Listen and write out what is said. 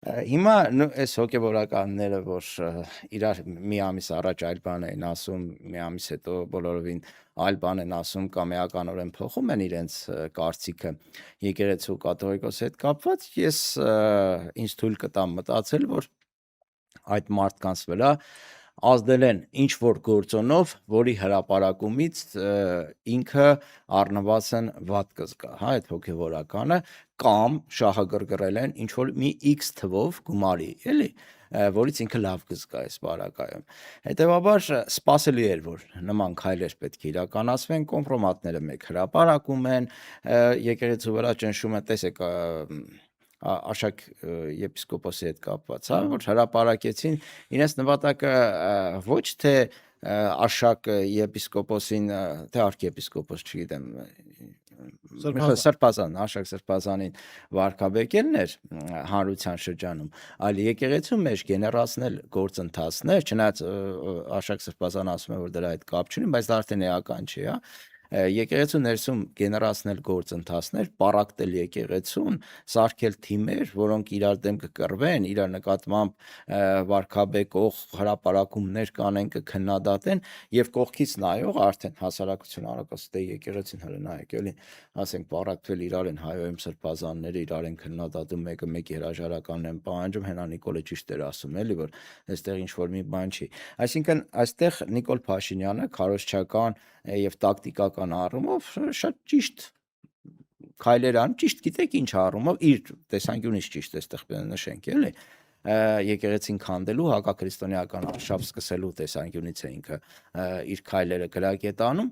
Հիմա այս հոգևորականները, որ իրար մի ամիս առաջ այլ բան էին ասում, մի ամիս հետո բոլորովին այլ բան են ասում կամ էականորեն փոխում են իրենց կարծիքը եկեղեցու կաթողիկոսի հետ կապված, ես ինձ թույլ կտամ մտածել, որ այդ մարդկանց վրա ազդել են ինչ որ գործոնով, որի հրապարակումից ինքը առնվազն վատ կզգա, հա, այդ հոգևորականը, կամ շահագրգռել են ինչ որ մի X թվով գումարի, էլի, որից ինքը լավ կզգա այս բարակայում։ Հետևաբար սպասելի էր, որ նման քայլեր պետք է իրականացվեն, կոմպրոմատները մեկ հրապարակում են, եկեղեցու վրա ճնշումը, տեսեք, Աշակ եպիսկոպոսի հետ կապված, հա, որ հրապարակեցին, իրենց նպատակը ոչ թե Աշակ եպիսկոպոսին, թե արքեպիսկոպոս, չգիտեմ, Սրբազան, Աշակ Սրբազանին վարկաբեկելն էր հանրության շրջանում, այլ եկեղեցու մեջ գեներացնել գործընթացներ, չնայած Աշակ Սրբազանը ասում է, որ դրա հետ կապ չունի, բայց դա արդեն էական չի, հա, եկեղեցու ներսում գեներացնել գործընթացներ, պառակտել եկեղեցուն, սարքել թիմեր, որոնք իրար դեմ կկռվեն, իրար նկատմամբ վարկաբեկող հրապարակումներ կանեն, կքննադատեն եւ կողքից նայող արդեն հասարակություն արակոստե եկեղեցին հələ նայեք, էլի, ասենք պառակտվել իրար են հայոյում սրբազանները, իրար են քննադատում, մեկը մեկի հրաժարականն են պահանջում, հենա Նիկոլը ճիշտ էր ասում, էլի, որ այստեղ ինչ որ մի բան չի։ Այսինքն այստեղ Նիկոլ Փաշինյանը քարոզչական եւ տակտիկական առումով շատ ճիշտ քայլեր ան, ճիշտ գիտեք ինչ առումով, իր տեսանկյունից ճիշտ էստեղ նշենք, էլի, եկեղեցին քանդելու հակաքրիստոնեական արշավ սկսելու տեսանկյունից է ինքը իր քայլերը գրակետանում,